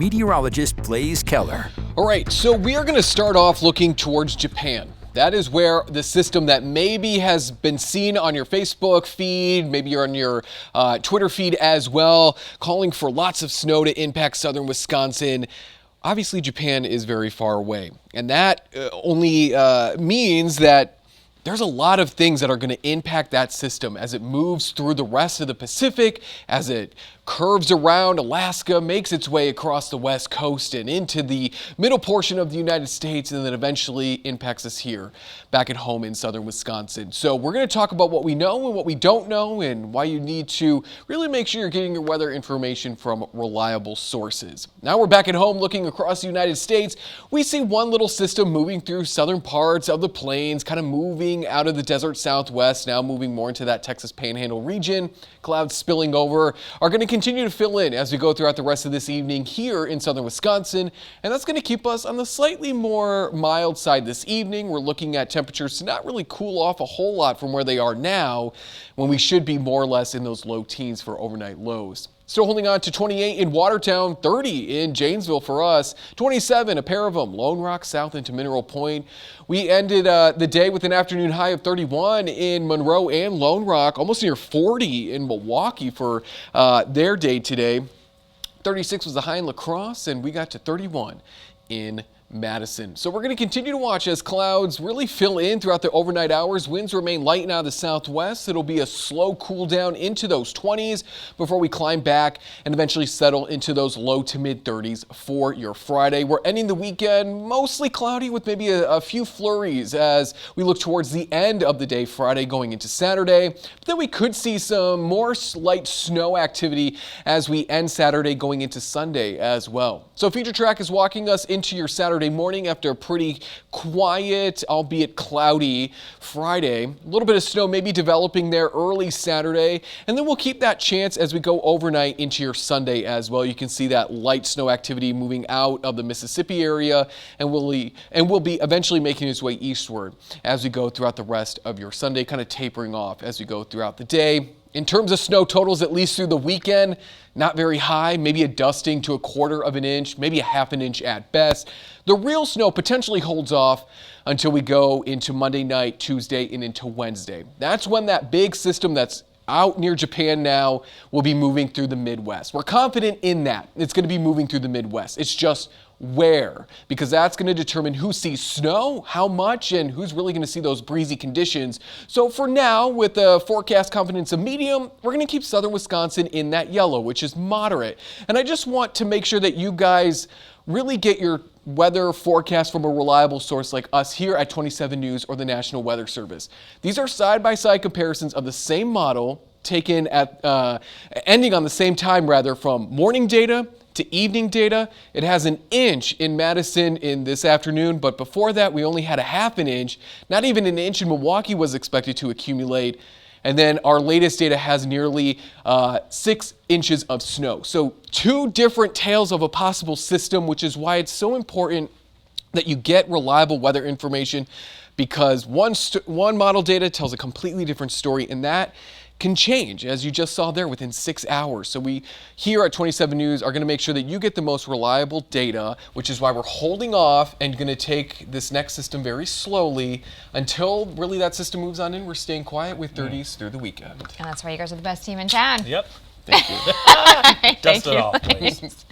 Meteorologist Blaze Keller. All right, so we are going to start off looking towards Japan. That is where the system that maybe has been seen on your Facebook feed, maybe you're on your Twitter feed as well, calling for lots of snow to impact southern Wisconsin. Obviously, Japan is very far away, and that only means that there's a lot of things that are going to impact that system as it moves through the rest of the Pacific, as it curves around Alaska, makes its way across the west coast and into the middle portion of the United States, and then eventually impacts us here back at home in southern Wisconsin. So we're going to talk about what we know and what we don't know, and why you need to really make sure you're getting your weather information from reliable sources. Now we're back at home looking across the United States. We see one little system moving through southern parts of the plains, kind of moving out of the desert southwest, now moving more into that Texas Panhandle region. Clouds spilling over are going to continue to fill in as we go throughout the rest of this evening here in southern Wisconsin, and that's going to keep us on the slightly more mild side this evening. We're looking at temperatures to not really cool off a whole lot from where they are now, when we should be more or less in those low teens for overnight lows. Still holding on to 28 in Watertown, 30 in Janesville for us, 27, a pair of them, Lone Rock South into Mineral Point. We ended the day with an afternoon high of 31 in Monroe and Lone Rock, almost near 40 in Milwaukee for their day today. 36 was the high in La Crosse, and we got to 31 in Madison. So we're going to continue to watch as clouds really fill in throughout the overnight hours. Winds remain light and out of the southwest. It'll be a slow cool down into those 20s before we climb back and eventually settle into those low to mid 30s for your Friday. We're ending the weekend mostly cloudy with maybe a few flurries as we look towards the end of the day Friday going into Saturday. But then we could see some more light snow activity as we end Saturday going into Sunday as well. So Future Track is walking us into your Saturday morning after a pretty quiet, albeit cloudy Friday. A little bit of snow maybe developing there early Saturday, and then we'll keep that chance as we go overnight into your Sunday as well. You can see that light snow activity moving out of the Mississippi area, and will be eventually making its way eastward as we go throughout the rest of your Sunday, kind of tapering off as we go throughout the day. In terms of snow totals, at least through the weekend, not very high, maybe a dusting to 1/4 of an inch, maybe a 1/2 inch at best. The real snow potentially holds off until we go into Monday night, Tuesday, and into Wednesday. That's when that big system that's out near Japan now will be moving through the Midwest. We're confident in that. It's going to be moving through the Midwest. It's just where, because that's going to determine who sees snow, how much, and who's really going to see those breezy conditions. So for now, with the forecast confidence of medium, we're going to keep southern Wisconsin in that yellow, which is moderate. And I just want to make sure that you guys really get your weather forecast from a reliable source like us here at 27 News or the National Weather Service. These are side-by-side comparisons of the same model taken at ending on the same time rather, from morning data to evening data. It has an inch in Madison in this afternoon, but before that we only had a 1/2 inch. Not even an inch in Milwaukee was expected to accumulate. And then our latest data has nearly 6 inches of snow. So two different tales of a possible system, which is why it's so important that you get reliable weather information, because one model data tells a completely different story, and that can change, as you just saw there, within 6 hours. So we here at 27 News are going to make sure that you get the most reliable data, which is why we're holding off and going to take this next system very slowly until really that system moves on in. We're staying quiet with 30s through the weekend. And that's why you guys are the best team in town. Yep. Thank you. All right, Dust thank it you. off, please.